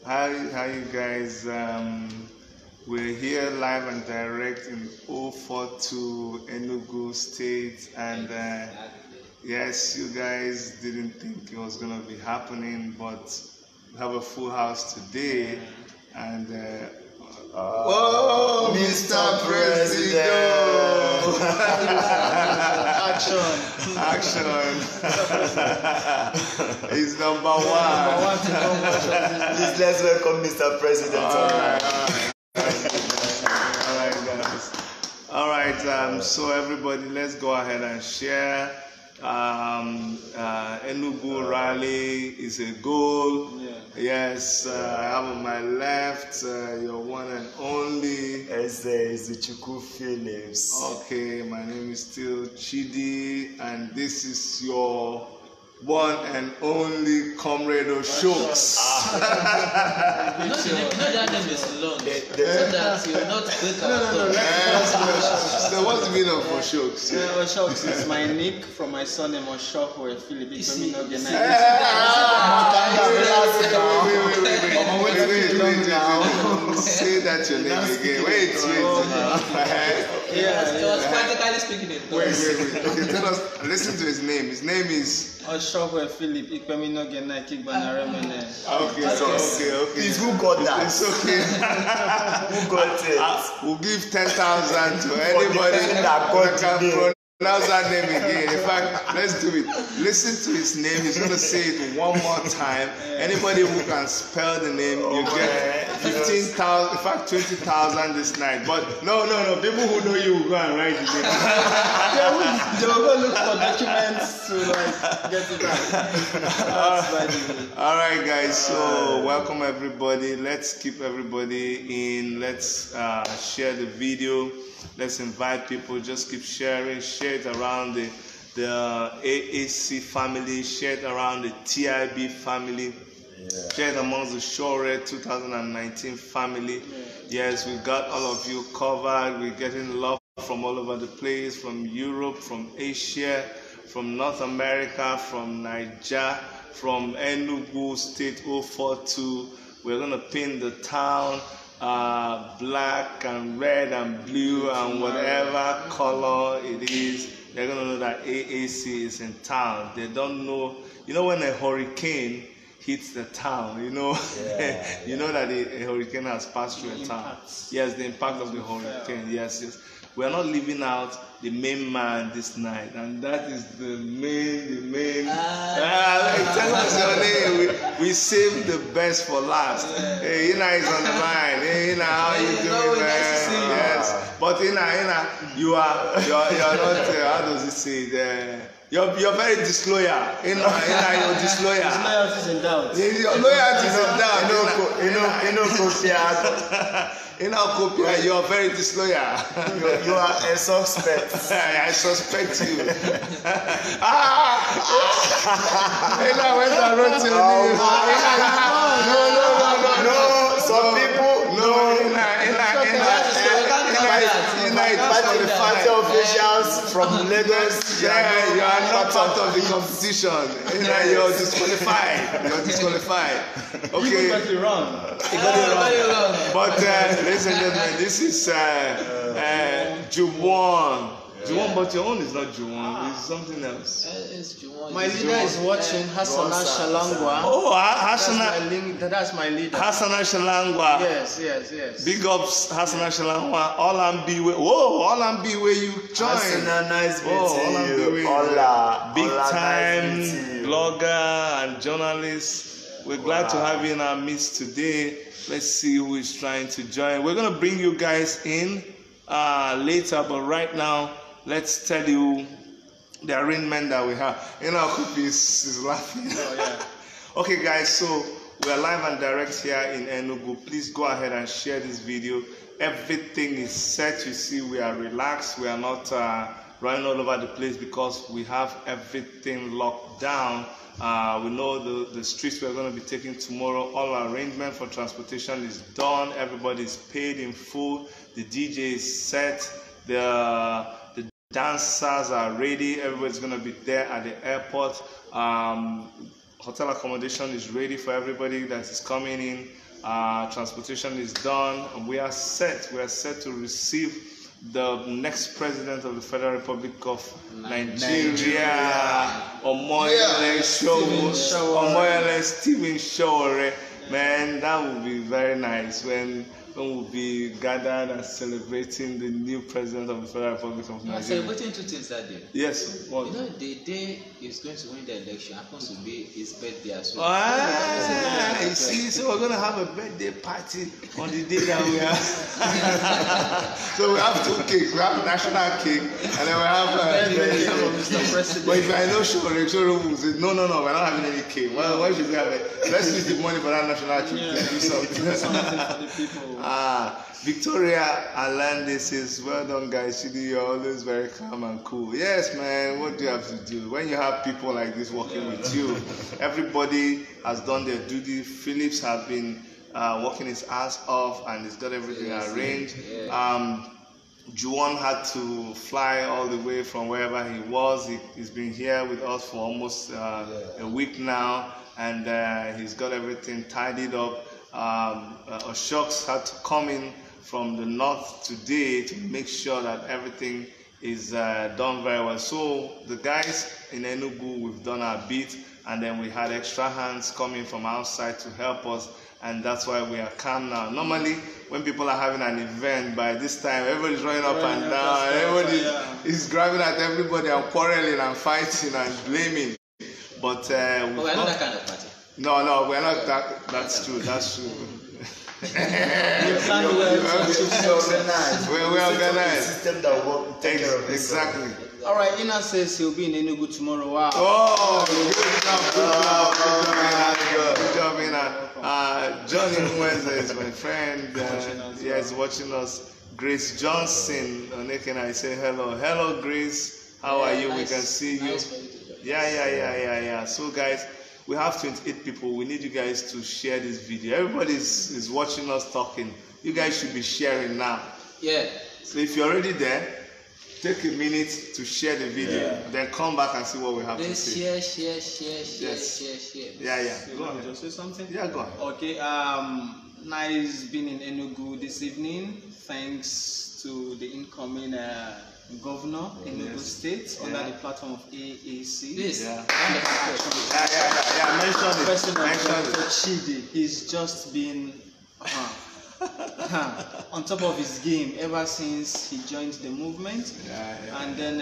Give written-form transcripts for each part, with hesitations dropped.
How you guys? We're here live and direct in 042 Enugu State, and yes, you guys didn't think it was gonna be happening, but we have a full house today, and whoa, Mr. President! Action! He's number one. Please let's welcome Mr. President. Alright, guys. Alright, so everybody, let's go ahead and share. Enugu rally is a goal. Yeah. Yes, I have on my left your one and only. Is Chuku Phillips. Okay, my name is still Chidi, and this is your one and only Comrade Oshokes. You know that name is long. So that you will not break our So what's the meaning of Oshokes? Oshokes is my nick from my surname Sowore Philip. Say that your name again. Wait. It was practically speaking in Wait. Okay, tell us. Listen to his name. His name is Sowore Philip. Okay. Please, who got that? It's okay. Who got it? We'll give 10,000 to anybody that got can pronounce that name again. In fact, let's do it. Listen to his name. He's going to say it one more time. Anybody who can spell the name, you get 15,000, in fact 20,000 this night. But no. People who know you will go and write it. They will go look for documents to get it out. All right, guys. So welcome everybody. Let's keep everybody in. Let's share the video. Let's invite people. Just keep sharing. Share it around the AAC family. Share it around the TIB family. Yeah. Share it amongst the Sowore 2019 family. Yeah. Yes, we got all of you covered. We're getting love from all over the place, from Europe, from Asia, from North America, from Nigeria, from Enugu State 042. We're going to pin the town. Black and red and blue and whatever color it is, they're gonna know that AAC is in town. They don't know, when a hurricane hits the town, you know that a hurricane has passed through a town. Yes, the impact of the hurricane. Yes. We're not leaving out the main man this night, and that is the main. Tell us your name. We save the best for last. Hey, Ina is on the line. Hey, Ina, how you doing, man? Yes, but Ina, you're not. How does it say? You're very disloyal. Ina, you're disloyal. His loyalty is in doubt. Your loyalty is in doubt. Kopia, you are very disloyal. You are a suspect. I suspect you. No. Some people, party officials from Lagos. You are not part of the competition. You're disqualified. Okay. You got it wrong. But ladies and gentlemen, this is Juwon. Juwon, but your own is not Juwon. It's something else. It's Juwon. My leader is watching. Hassana Shalangwa. Oh, Hassana. That's my leader. Hassana Shalangwa. Yes. Big ups, Hassana Shalangwa. All I'm be where you join. Hassana, nice meeting you. Big time blogger and journalist. We're glad to have you in our midst today. Let's see who is trying to join. We're going to bring you guys in later, but right now, let's tell you the arrangement that we have. Kopi is laughing. Okay, guys, so we're live and direct here in Enugu. Please go ahead and share this video. Everything is set. You see, we are relaxed. We are not running all over the place because we have everything locked down. We know the streets we're going to be taking tomorrow. All arrangement for transportation is done. Everybody is paid in full. The DJ is set. The dancers are ready. Everybody's going to be there at the airport. Hotel accommodation is ready for everybody that is coming in. Transportation is done, and we are set. We are set to receive the next president of the Federal Republic of Nigeria, Omoyele Sowore. Man, that would be very nice when we'll be gathered and celebrating the new president of the Federal Republic of Nigeria. Celebrating 2 things that day. Yes. What? You know, the day he's going to win the election happens to be his birthday as well. You see, so we're going to have a birthday party on the day that we are. So we have 2 cakes. We have national cake, and then we have Mr. President. But if I know showroom will say, no, we're not having any cake. Why should we have it? Let's use the money for that national cake to do something. For the people. Victoria Alande says, well done guys, Chidi, you're always very calm and cool. Yes man, what do you have to do when you have people like this working with you? Everybody has done their duty. Phillips has been working his ass off and he's got everything arranged. Juwon had to fly all the way from wherever he was. He's been here with us for almost a week now, and he's got everything tidied up. Oshoks had to come in from the north today to make sure that everything is done very well. So the guys in Enugu, we've done our bit, and then we had extra hands coming from outside to help us, and that's why we are calm now. Normally, when people are having an event, by this time everybody's running up and down, everybody is grabbing at everybody and quarreling and fighting and blaming. But we're not that kind of party. No, we're not that. That's true. We're organized. System that will take care of exactly. All right, Ina says he'll be in Enugu tomorrow. Wow. Oh, good job, Ina. Johnny Wednesday is my friend. He's watching us. Grace Johnson, I say hello, Grace. How are you? We can see you. Yeah. So, guys, we have 28 people. We need you guys to share this video. Everybody is watching us talking. You guys should be sharing now. Yeah. So if you're already there, take a minute to share the video. Then come back and see what we have to say. Share. Yeah. You want me to say something? Yeah, go on. Okay. Nice being in Enugu this evening. Thanks to the incoming governor in Enugu State under the platform of AAC. Mention it. Chidi, he's just been on top of his game ever since he joined the movement. And then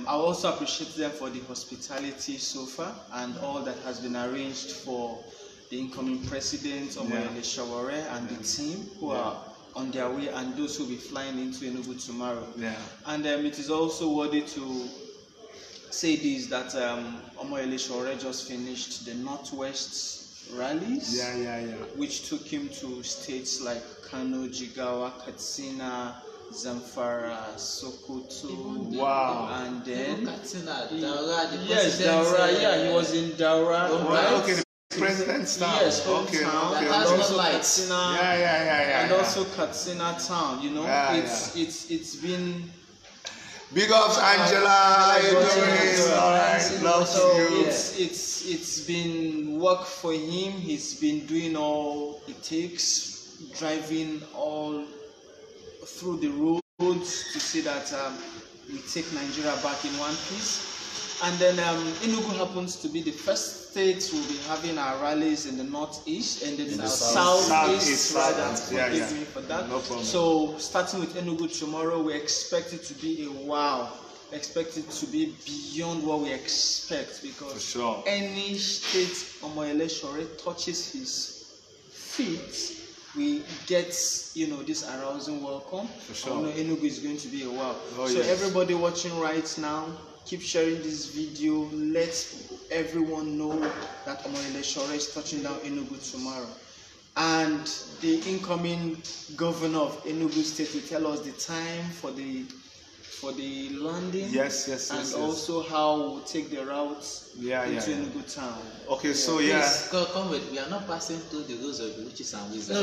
I also appreciate them for the hospitality so far and all that has been arranged for the incoming president, Omoyele Sowore, and the team who are on their way, and those who will be flying into Enugu tomorrow. And it is also worthy to say this, that Omoyele Sowore just finished the Northwest rallies, which took him to states like Kano, Jigawa, Katsina, Zamfara, Sokoto. Wow. And then Katsina, Daura, he was in Daura. Okay, the president's town. Yes, okay. And also Katsina. And also Katsina town. You know, it's been. Big ups, Angela. How you doing? All right, love you. It's been work for him. He's been doing all it takes, driving all through the roads to see that we take Nigeria back in one piece. And then Enugu happens to be the first state we'll be having our rallies in the northeast and then southeast. Forgive me for that. No problem. So starting with Enugu tomorrow, we expect it to be a wow. Expect it to be beyond what we expect, because any state Omoyele Sowore touches his feet, we get this arousing welcome. Enugu is going to be a wow. Everybody watching right now, keep sharing this video. Let everyone know that Omoyele Sowore is touching down Enugu tomorrow. And the incoming governor of Enugu State will tell us the time for the landing. Yes. Also how we'll take the route into Enugu town. Okay, so Please, come with. We are not passing through the rules of the witches and wizards.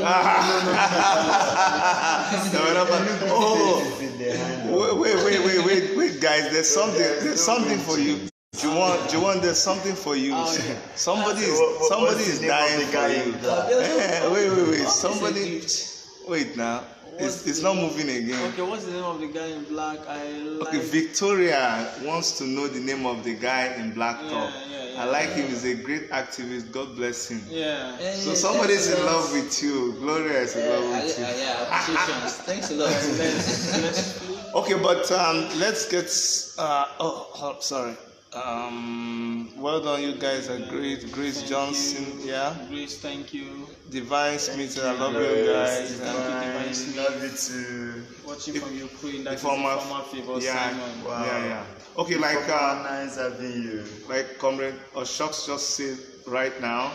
Wait, guys. There's something for you. Juwan, there's something for you. Somebody is dying for you. Wait. Somebody. Wait now. It's not moving again. Okay, what's the name of the guy in black? Okay, Victoria wants to know the name of the guy in black top. I like him. He's a great activist. God bless him. Yeah. So somebody's in love with you. Gloria is in love with you. Appreciations. Thanks a lot. Okay, but let's get. Sorry. Well done, you guys are great. Grace Johnson, yeah. Grace, thank you. Divine Smith, I love you guys. Divine Smith. Love you too. Watching from Ukraine, that's the former favor yeah, Simon. Wow. Yeah. Okay, like nice having you. Like Comrade Oshoks just said right now.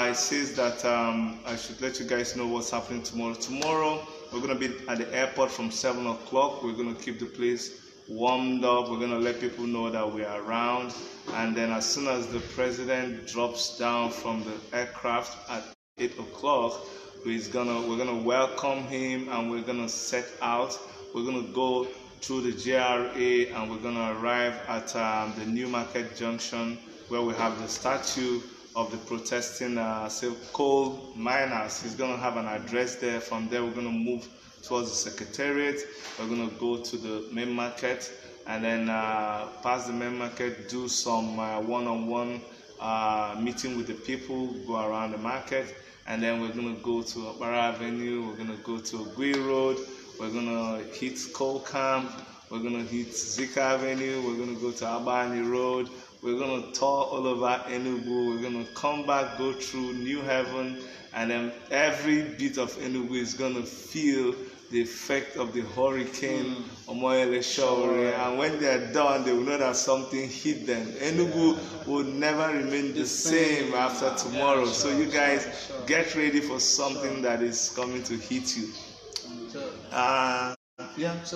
It says that I should let you guys know what's happening tomorrow. Tomorrow we're gonna be at the airport from 7 o'clock. We're gonna keep the place warmed up. We're going to let people know that we are around, and then as soon as the president drops down from the aircraft at 8 o'clock, we're gonna welcome him, and we're gonna set out. We're gonna go through the GRA, and we're gonna arrive at the New Market Junction, where we have the statue of the protesting coal miners. He's gonna have an address there. From there, we're gonna move towards the secretariat. We're going to go to the main market, and then past the main market, do some one-on-one meeting with the people, go around the market, and then we're going to go to Okpara Avenue, we're going to go to Ogui Road, we're going to hit Coal Camp, we're going to hit Zika Avenue, we're going to go to Albany Road, we're going to tour all over Enugu, we're going to come back, go through New Haven, and then every bit of Enugu is going to feel the effect of the hurricane Omoyele Sowore, and when they are done, they will know that something hit them. Enugu will never remain the same after tomorrow. So you guys get ready for something that is coming to hit you. So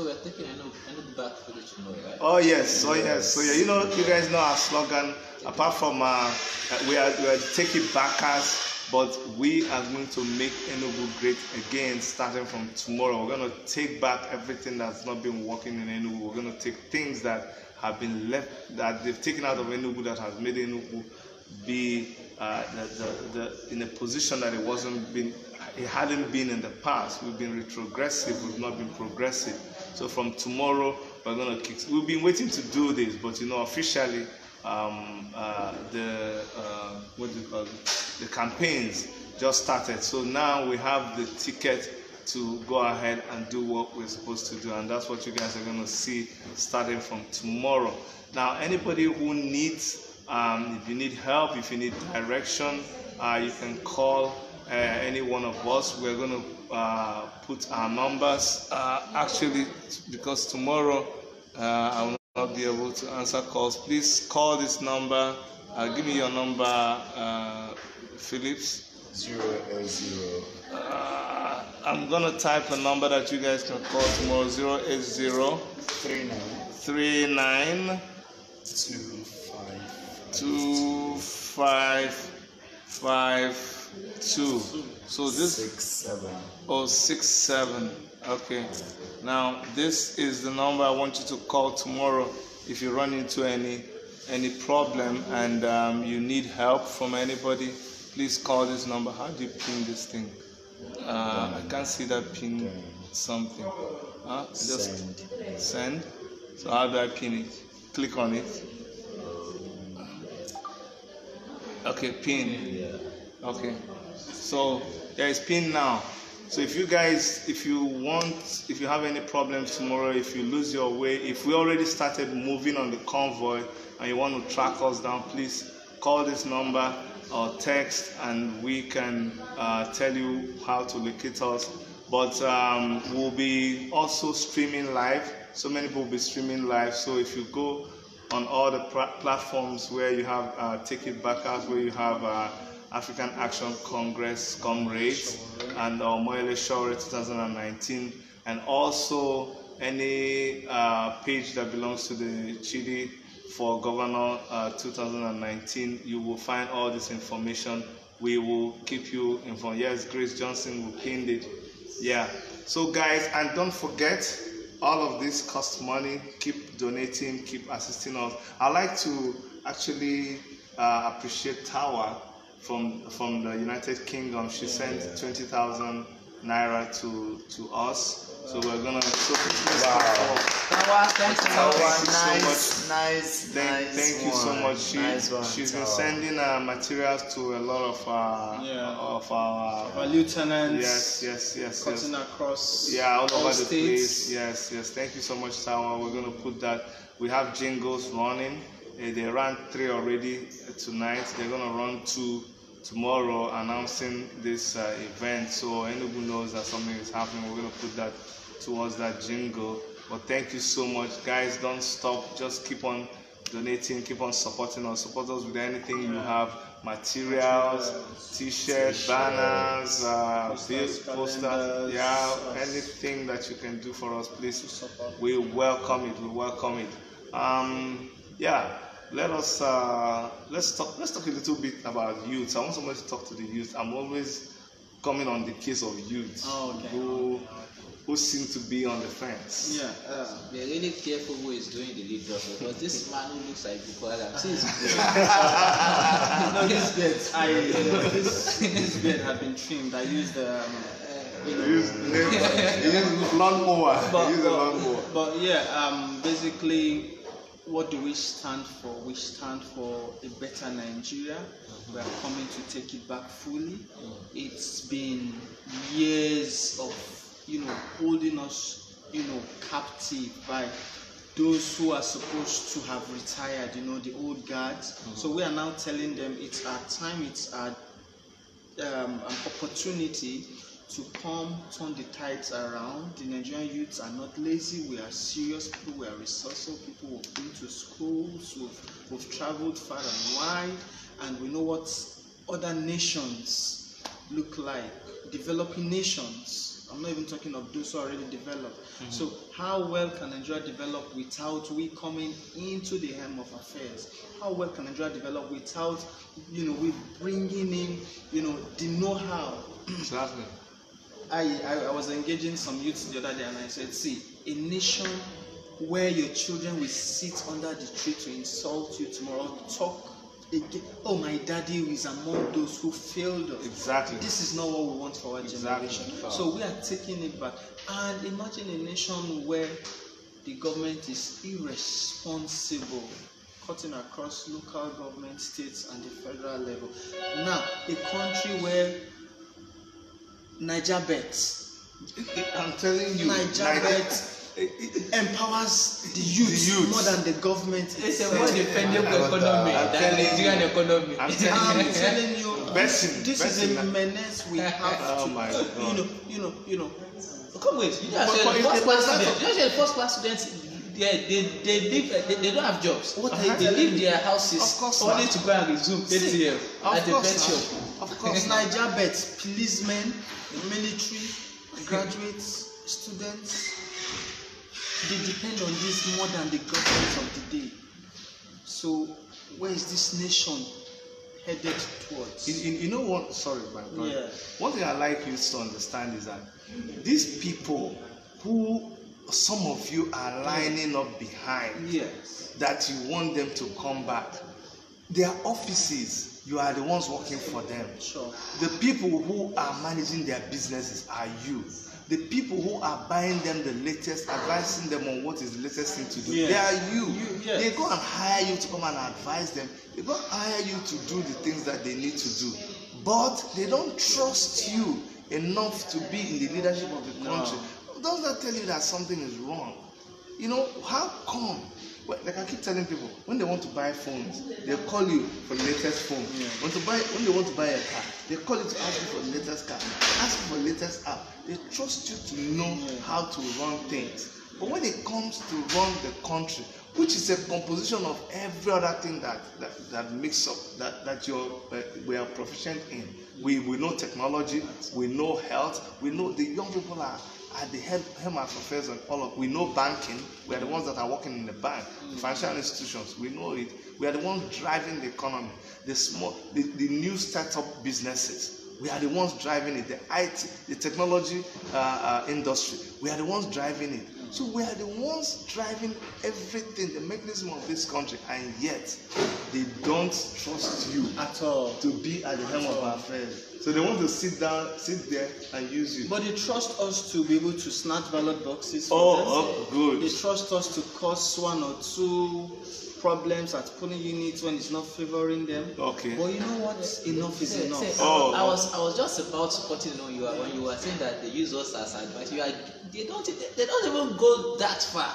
we're taking Enugu back for the tomorrow, right? Oh yes. So yeah, you guys know our slogan. Apart from we are taking backers. But we are going to make Enugu great again, starting from tomorrow. We're going to take back everything that's not been working in Enugu. We're going to take things that have been left, that they've taken out of Enugu, that has made Enugu be in a position that it hadn't been in the past. We've been retrogressive. We've not been progressive. So from tomorrow, we're going to kick. We've been waiting to do this, but officially, the campaigns just started. So now we have the ticket to go ahead and do what we're supposed to do, and that's what you guys are going to see starting from tomorrow. Now, anybody who needs, if you need help, if you need direction, you can call any one of us. We're going to put our numbers. Actually, because tomorrow I will not be able to answer calls, please call this number. Give me your number, Phillips. 080. I'm gonna type a number that you guys can call tomorrow. 080 39 2552. So this 67. Okay. Now this is the number I want you to call tomorrow if you run into any problem and you need help from anybody. Please call this number. How do you pin this thing? I can't see that pin something. Just send. So how do I pin it? Click on it. Okay, pin. Okay. So there is pin now. So if you have any problems tomorrow, if you lose your way, if we already started moving on the convoy and you want to track us down, please call this number or text, and we can tell you how to locate us. But we'll be also streaming live. So many people will be streaming live. So if you go on all the platforms where you have Take It Backers, where you have African Action Congress Comrades and Omoyele Sowore 2019, and also any page that belongs to the Chidi for Governor 2019, you will find all this information. We will keep you informed. Yes, Grace Johnson will pin it. Yeah. So guys, and don't forget, all of this costs money. Keep donating, keep assisting us. I'd like to actually appreciate Tawa from the United Kingdom. She sent 20,000 naira to us. So we're gonna. So Wow. Thank you so much. Thank you so much. She's been sending materials to a lot of our lieutenants. Yes. Cutting across. Yeah, all over the states. place. Yes. Thank you so much, Tawa. We're gonna put that. We have jingles running. They ran 3 already tonight. They're gonna run 2 tomorrow, announcing this event. So Enugu knows that something is happening. We're gonna put that towards that jingle. But thank you so much, guys. Don't stop. Just keep on donating. Keep on supporting us. Support us with anything you have: materials, t-shirts, banners, posters. Yeah, anything that you can do for us, please. We welcome it. We welcome it. Yeah. Let's talk a little bit about youth. I want somebody to talk to the youth. I'm always coming on the case of youth who seem to be on the fence. Yeah, be really careful who is doing the lead job, because this man who looks like Bukola, his beard. This beard had been trimmed. I used lawnmower. But yeah, basically, what do we stand for? We stand for a better Nigeria. We are coming to take it back fully. It's been years of, holding us, captive by those who are supposed to have retired, the old guards. So we are now telling them it's our time, it's our an opportunity to come turn the tides around. The Nigerian youths are not lazy. We are serious people. We are resourceful people. We've been to schools. We've traveled far and wide, and we know what other nations look like. Developing nations. I'm not even talking of those who are already developed. So how well can Nigeria develop without we coming into the helm of affairs? How well can Nigeria develop without, we bringing in, the know-how? Exactly. I was engaging some youths the other day, and I said, see, a nation where your children will sit under the tree to insult you tomorrow, talk again. Oh, my daddy is among those who failed us. Exactly. This is not what we want for our generation. So we are taking it back. And imagine a nation where the government is irresponsible, cutting across local government, states, and the federal level. Now, a country where NigerBet, I'm telling you, NigerBet empowers the youth more than the government. It's a more dependable economy than the Nigerian economy. I'm telling you, this is a menace we have oh my God. Come wait, first class students. They don't have jobs. They leave their houses only to go and resume ATM at the pet shop. Of course, NigerBet, policemen, military, graduates, students, they depend on this more than the government of the day. So, where is this nation headed towards? You know what? Sorry, my brother. Yeah. One thing I like you to understand is that these people who some of you are lining up behind, that you want them to come back, their offices, you are the ones working for them. Sure. The people who are managing their businesses are you. The people who are buying them the latest, advising them on what is the latest thing to do, they are you. They go and hire you to come and advise them. They go and hire you to do the things that they need to do. But they don't trust you enough to be in the leadership of the country. Does that tell you that something is wrong? How come? Well, like I keep telling people, when they want to buy phones, they call you for the latest phone. When they want to buy a car, they call you to ask you for the latest car, ask you for the latest app. They trust you to know how to run things. But when it comes to run the country, which is a composition of every other thing that makes up that we are proficient in. We know technology, we know health, we know the young people are at the helm of affairs and all of. We know banking. We are the ones that are working in the bank, financial institutions. We know it. We are the ones driving the economy. The new startup businesses. We are the ones driving it. The IT, the technology industry. We are the ones driving it. So we are the ones driving everything, the mechanism of this country, and yet they don't trust you at all to be at the helm of our affairs. So they want to sit there and use you. But they trust us to be able to snatch ballot boxes for them. Good. They trust us to cause one or two problems at polling units when it's not favoring them. Okay. But you know what? Enough is enough. I was just about to continue when you were saying that they use us as advice. They don't even go that far.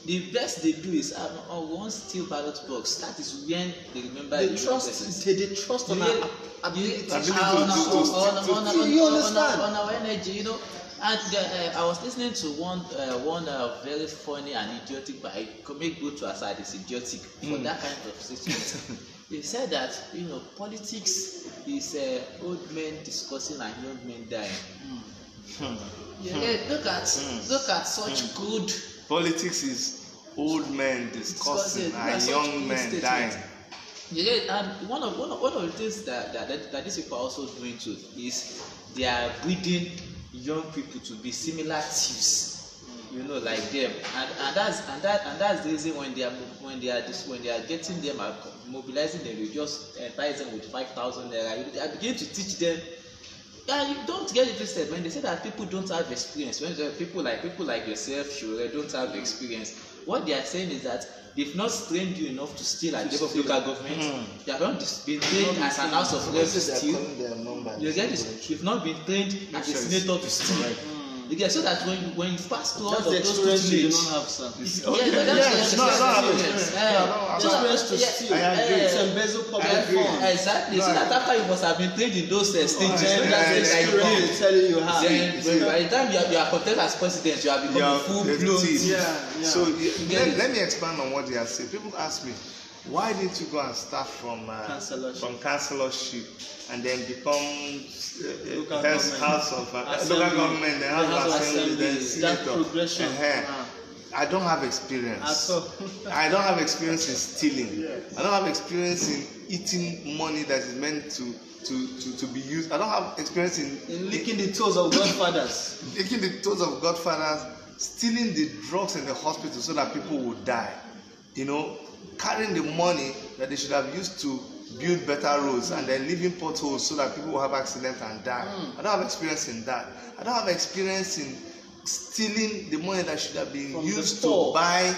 The best they do is one steel ballot box. That is when they remember they trust on our ability on our energy, you know. And I was listening to one very funny and idiotic, but I could make go to aside it's idiotic for that kind of situation. They said that politics is old men discussing and young men dying. Look at such good. Politics is old men discussing and young men dying. And one of the things that these people are also doing too is they are breeding young people to be similar thieves, like them, and that's the reason when they are getting them, mobilizing them, you just entice them with 5,000 naira. I begin to teach them. You don't get it twisted when they say that people don't have experience. When people like yourself, Sowore, don't have experience. What they are saying is that they've not trained you enough to steal at the level of local government. They have not been trained as an house of reps to steal. You get this? You've not been trained as a senator to steal. You get so that when you pass through all of those tutelage, you don't have some. Experience to steal. I agree. To embezzle public funds. Exactly. So that after you must have been trained in those stages, telling you how. Then by the time you are contested as president, you have become full blown. So let me expand on what they are saying. People ask me, why didn't you go and start from councillorship and then become house of local government, then house of assembly, then senator? I don't have experience. I don't have experience in stealing. I don't have experience in eating money that is meant to be used. I don't have experience in licking the toes of godfathers. Licking the toes of godfathers, stealing the drugs in the hospital so that people would die. Carrying the money that they should have used to build better roads and then leaving potholes so that people will have accidents and die. I don't have experience in that. I don't have experience in stealing the money that should have been used to buy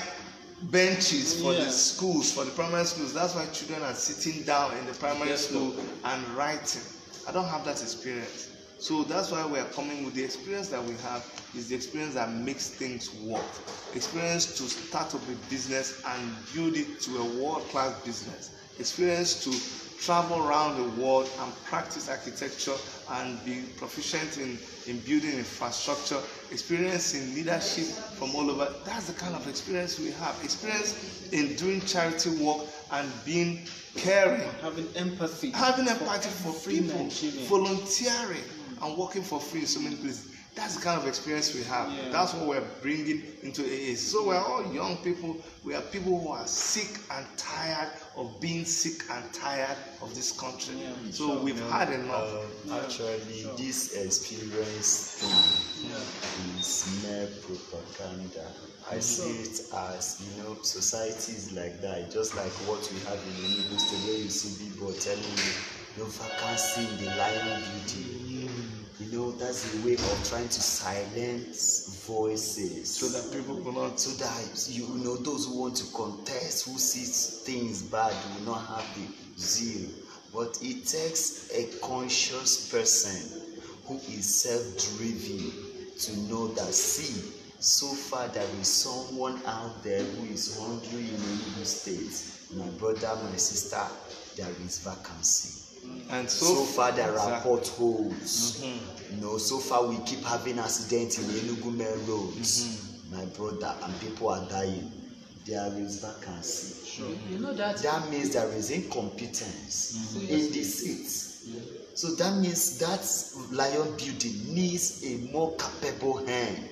benches for the schools, for the primary schools. That's why children are sitting down in the primary school and writing. I don't have that experience. So that's why we are coming with the experience that we have is the experience that makes things work. Experience to start up a business and build it to a world-class business. Experience to travel around the world and practice architecture and be proficient in building infrastructure. Experience in leadership from all over. That's the kind of experience we have. Experience in doing charity work and being caring. Having empathy for people. Volunteering and working for free in so many places. That's the kind of experience we have. That's what we're bringing into AA. So we're all young people. We are people who are sick and tired of being sick and tired of this country. So we've had enough. Actually, this experience thing is mere propaganda. I see it as, society is like that. Just like what we have in Enugu State, where you see people telling you, no vacancy in the Lion Building. That's a way of trying to silence voices. So that people will not. So that, those who want to contest, who sees things bad, will not have the zeal. But it takes a conscious person who is self-driven to know that, so far there is someone out there who is hungry in Enugu State. My brother, my sister, there is vacancy. And so far there are potholes. So far we keep having accidents in Enugu main roads. My brother, and people are dying. There is vacancy. That means there is incompetence in the seats. So that means that Lion Building needs a more capable hand.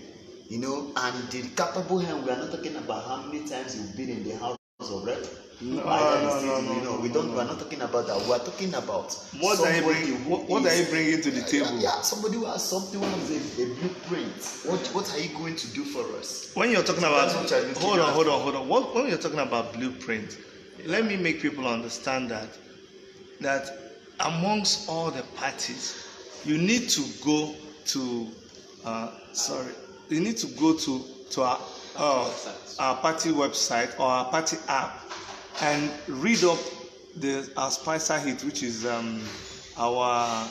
And the capable hand, we are not talking about how many times you've been in the House of Rep. No. We are not talking about that. We are talking about what are you bringing to the table? Yeah, somebody who has something, who has a blueprint. What are you going to do for us? When you're talking about hold on. When you're talking about blueprint, let me make people understand that amongst all the parties, you need to go to our party website or our party app and read up our Spicer Hit, which is our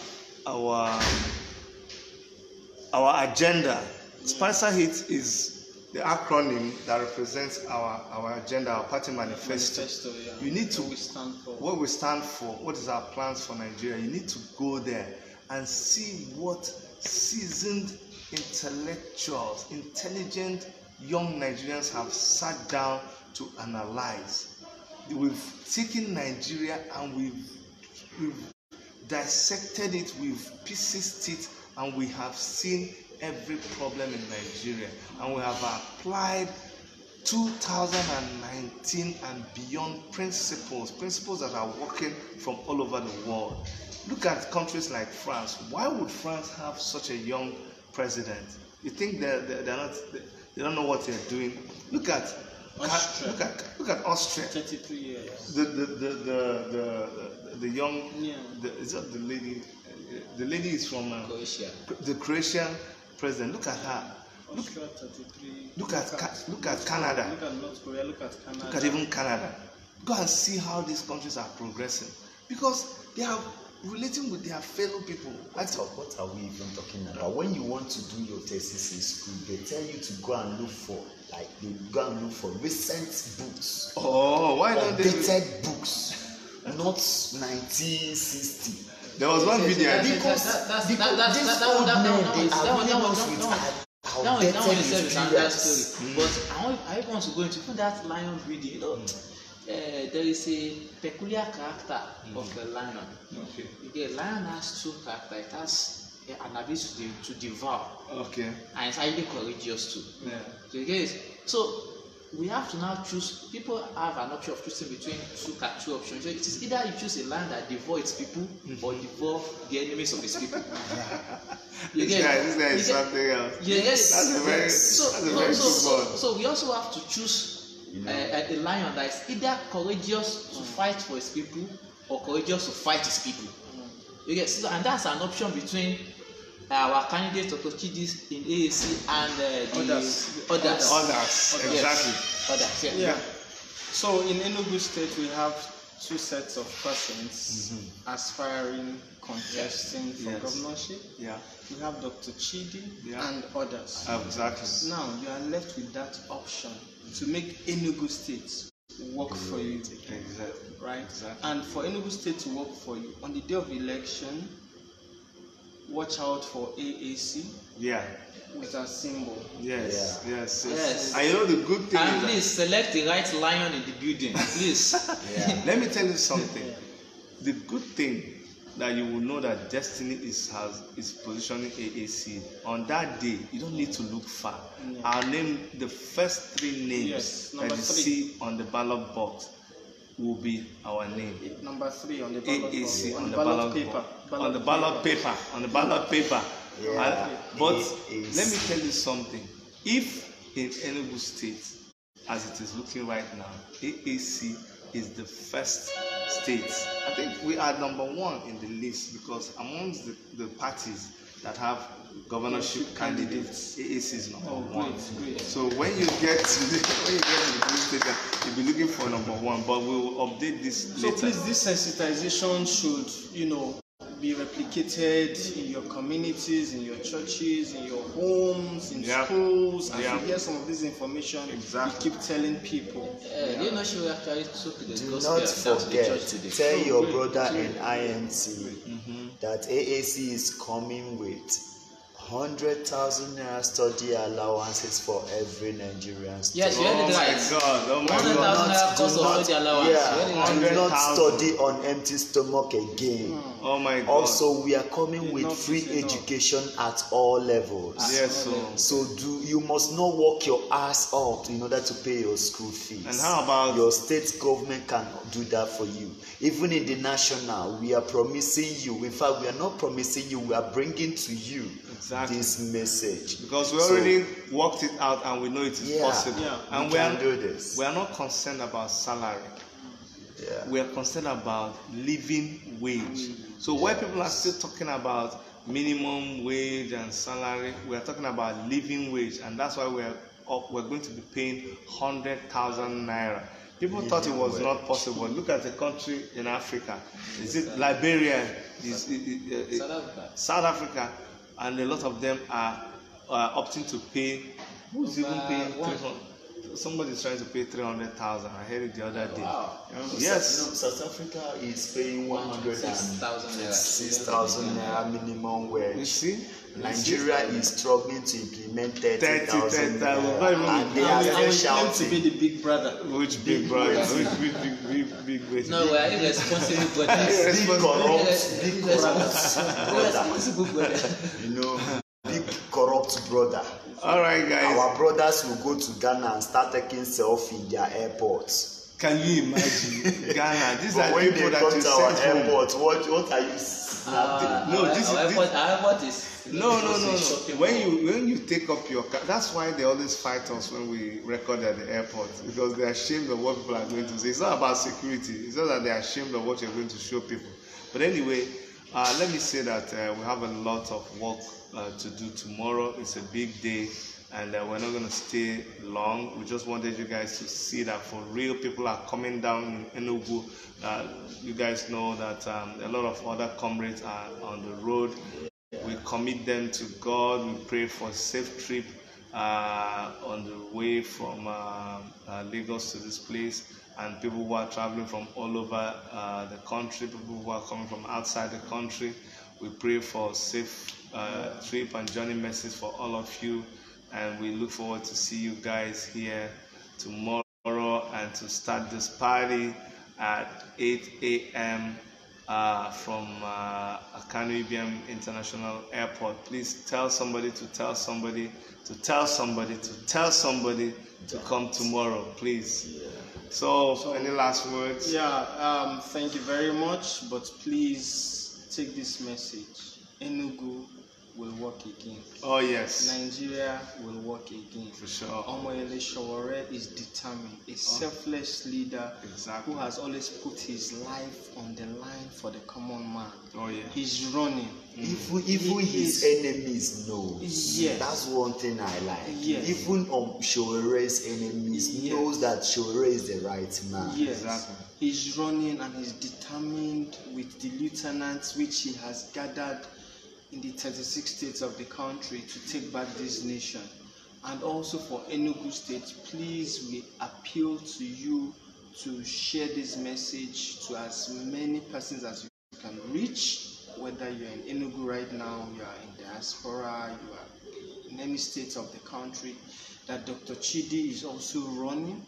agenda. Spicer Hit is the acronym that represents our agenda, our party manifesto. Yeah. You need to what we stand for. What is our plans for Nigeria. You need to go there and see what seasoned intellectuals, intelligent young Nigerians have sat down to analyze. We've taken Nigeria and we've dissected it, we've pieced it, and we have seen every problem in Nigeria, and we have applied 2019 and beyond principles that are working from all over the world. Look at countries like France. Why would France have such a young president? You think they don't know what they're doing? Look at Austria. Look at Austria. 33 years. The young. Yeah. Is that the lady? The lady is from Croatia. The Croatian president. Look at her. Austria 33. Look at Canada. Look at North Korea. Look at Canada. Look at even Canada. Go and see how these countries are progressing, because they are relating with their fellow people. What are we even talking about? When you want to do your thesis in school, they tell you to go and look for recent books. Oh, why don't they? Updated books, not 1960. There was one video. Because these old men, they are winning us with outdated experience. But I want to go into that lion breeding. There is a peculiar character of the lion. Okay. The lion has two characters. It has an ability to devour. Okay. And it's highly courageous too. Yeah. So we have to now choose. People have an option of choosing between two options. So it is either you choose a lion that devours its people or devour the enemies of its people. This guy is something else. Yes. That's a very good one. So we also have to choose a lion that is either courageous to fight for his people or courageous to fight his people. So, and that's an option between our candidate Dr. Chidis in AAC and others. Exactly. Yes. Others. Yeah. So in Enugu State, we have two sets of persons aspiring, contesting for governorship. Yeah. We have Dr. Chidi and others. Exactly. Now you are left with that option to make Enugu State work for you. Exactly. Right? Exactly. And for Enugu State to work for you, on the day of election, watch out for AAC. Yeah. With a symbol. Yes. Yes. I know the good thing. And please select the right lion in the building, please. Let me tell you something. The good thing that you will know that destiny is positioning AAC on that day. You don't need to look far. I'll name the first three names that you see on the ballot box will be our name. Number 3 on the ballot box. AAC on the ballot paper. On the ballot paper. Yeah. But let me tell you something. If in Enugu State, as it is looking right now, AAC is the first state. I think we are number 1 in the list, because amongst the parties that have governorship candidates, AAC is number 1. Great. So when you get to the state, you'll be looking for number 1. But we will update this later. So please, this sensitization should, be replicated in your communities, in your churches, in your homes, in schools. As you hear some of this information, you keep telling people. Do you know she will actually took the Do gospel not forget, tell your brother in INC that AAC is coming with 100,000 naira study allowances for every Nigerian student. Yes, you heard it right. Oh my God. 100,000 naira cost of study allowance. Yeah, do not study on empty stomach again. Oh my God. Also, we are coming with free education at all levels. Yes, so you must not work your ass off in order to pay your school fees. And how about your state government can do that for you? Even in the national, we are promising you. In fact, we are not promising you. We are bringing to you this message because we already worked it out and we know it is possible. Yeah, and we can do this. We are not concerned about salary. Yeah. We are concerned about living wage. So where people are still talking about minimum wage and salary, we are talking about living wage, and that's why we're going to be paying 100,000 naira. People thought it was not possible. Look at the country in Africa. Is it Liberia? South Africa, and a lot of them are opting to pay. Who's even paying 300? Somebody's trying to pay 300,000. I heard it the other day. Wow. Yes. South Africa is paying 106,000 naira minimum wage. You see? Nigeria is struggling to implement 30,000 naira. And they are still shouting to be the big brother. Which big brother? Which big brother? No, we are irresponsible brothers. Big corrupt brother. You know, big corrupt brother. All right, guys. Our brothers will go to Ghana and start taking selfie in their airports. Can you imagine Ghana? These are when people they that come you to our send airport, what are you? Our airport is. No. When you take up your car, that's why they always fight us when we record at the airport, because they're ashamed of what people are going to say. It's not about security. It's not that they're ashamed of what you're going to show people. But anyway, let me say that we have a lot of work to do tomorrow. It's a big day, and we're not going to stay long. We just wanted you guys to see that for real, people are coming down in Enugu. You guys know that a lot of other comrades are on the road. We commit them to God. We pray for a safe trip on the way from Lagos to this place, and people who are traveling from all over the country, people who are coming from outside the country. We pray for safe trip and journey message for all of you, and we look forward to see you guys here tomorrow and to start this party at 8 a.m. From Akanu International Airport. Please tell somebody to tell somebody to tell somebody to tell somebody to come tomorrow, please. So any last words? Thank you very much, but please take this message. Enugu will work again. Oh yes. Nigeria will work again. For sure. Omoyele Sowore is determined, a selfless leader who has always put his life on the line for the common man. Oh yeah. He's running. Even his enemies know. Yes. That's one thing I like. Yes. Even Sowore's enemies knows that Sowore is the right man. Yes. Exactly. He's running and he's determined with the lieutenants which he has gathered in the 36 states of the country to take back this nation. And also for Enugu State, please, we appeal to you to share this message to as many persons as you can reach, whether you're in Enugu right now, you are in diaspora, you are in any state of the country, that Dr. Chidi is also running.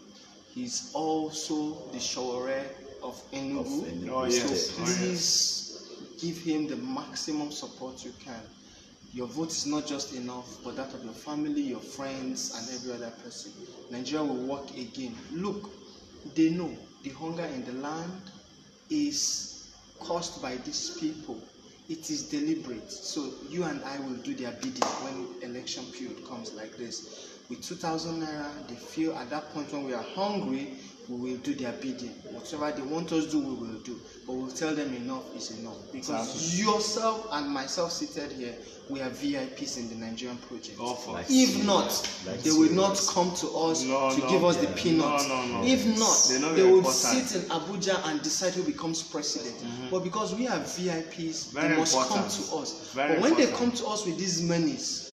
He's also the Sowore of Enugu. Oh, yes. So please, give him the maximum support you can. Your vote is not just enough, but that of your family, your friends, and every other person. Nigeria will work again. Look, they know the hunger in the land is caused by these people. It is deliberate. So you and I will do their bidding when election period comes like this. With 2,000 naira, they feel at that point when we are hungry, we will do their bidding. Whatever they want us to do, we will do. But we'll tell them enough is enough. Because yourself and myself seated here, we are VIPs in the Nigerian project. If not, they will not come to us to give us the peanuts. If not, they will sit in Abuja and decide who becomes president. But because we are VIPs, they must come to us. But when they come to us with these monies,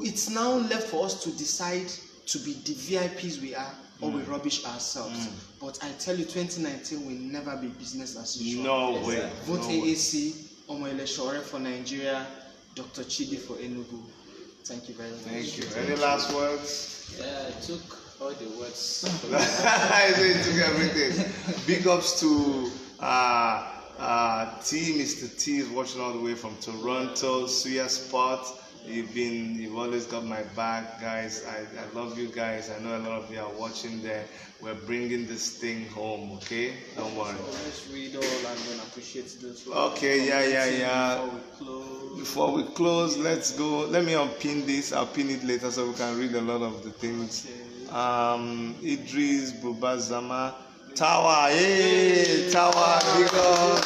it's now left for us to decide to be the VIPs we are, or we rubbish ourselves. But I tell you, 2019 will never be business as usual. No way. Vote AAC, Omoyele Sowore for Nigeria. Dr. Chidi for Enugu. Thank you very much. Thank you. Any last words? Yeah, I took all the words. I took everything. Big ups to Mr. T is watching all the way from Toronto, Suya Sport. You've always got my back, guys. I love you guys. I know a lot of you are watching there. We're bringing this thing home, okay? Don't worry. Let's read all and then appreciate this. Okay, yeah. Before we close, let's go. Let me unpin this. I'll pin it later so we can read a lot of the things. Okay. Idris Bubazama. Tower, hey, Tower, big up.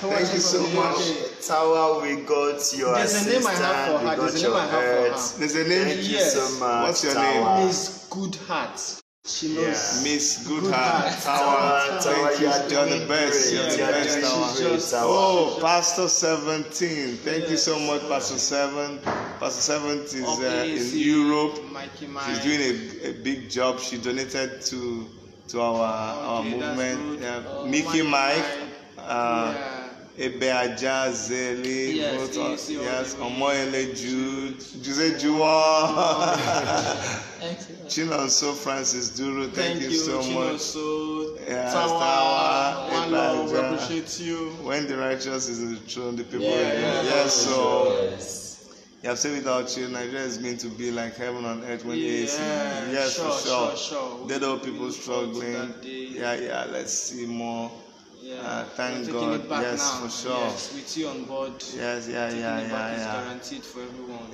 Thank you so much. Tower, we got your assistant. There's a name I have for her. There's a name I have for her. There's a name? Thank you so much. What's your Tower. name? Miss Goodheart. She knows. Yeah. Miss Goodheart. Tower, thank you. You're the best. You're the best, Tower. Oh, Pastor 17. Thank you so much, Pastor 7. Pastor 7 is in Europe. She's doing a big job. She donated to our movement. Mickey Mike. Ebeaja Zeli, yes, Omoyele Jude, Jose Juwa, Chinonso Francis Duro, thank you so much. Yes, Tower, one love, we appreciate you. When the righteous is in the throne, the people so you have said without you, Nigeria is going to be like heaven on earth when for sure. Dead old people struggling. Let's see more. Thank God. Yes, now. for sure. Yes, with you on board. Yes, It's guaranteed for everyone.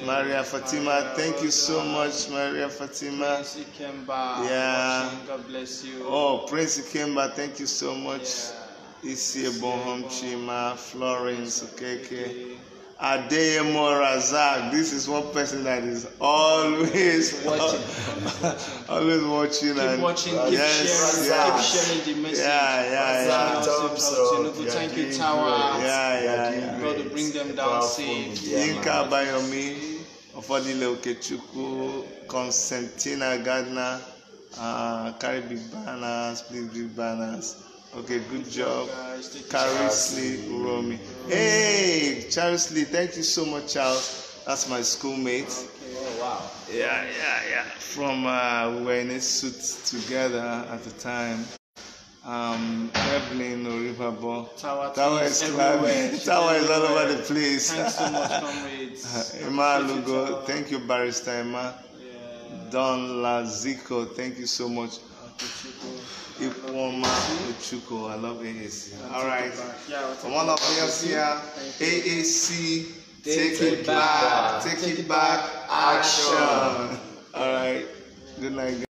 Maria Fatima, thank you so much, Maria Fatima. Prince Ikemba. God bless you. Oh, Prince Ikemba, thank you so much. Isi Bohom Chima, Florence, Okeke. Adeyemo Razak, this is one person that is always watching. Always watching. Keep watching, keep sharing the message. Thank you, Tower. God will bring them down safe. Yinka Bayomi, Ofodile Okechukwu, Constantina Gardner, carry big banners, please big banners. Okay, good job. Charles Lee Uromi. Hey, Charles Lee, thank you so much, Charles. That's my schoolmate. Okay, wow. Yeah. From we were in a suit together at the time. Evelyn Oribabo. Tower is clapping. Tower is all over the place. Thanks so much, comrades. Emma Lugo, thank you, Barrister Emma. Don Lazico, thank you so much. Ikwoma Uchuko, I love AAC. Alright. From one of us here, AAC, take it back, action. Alright. Good night.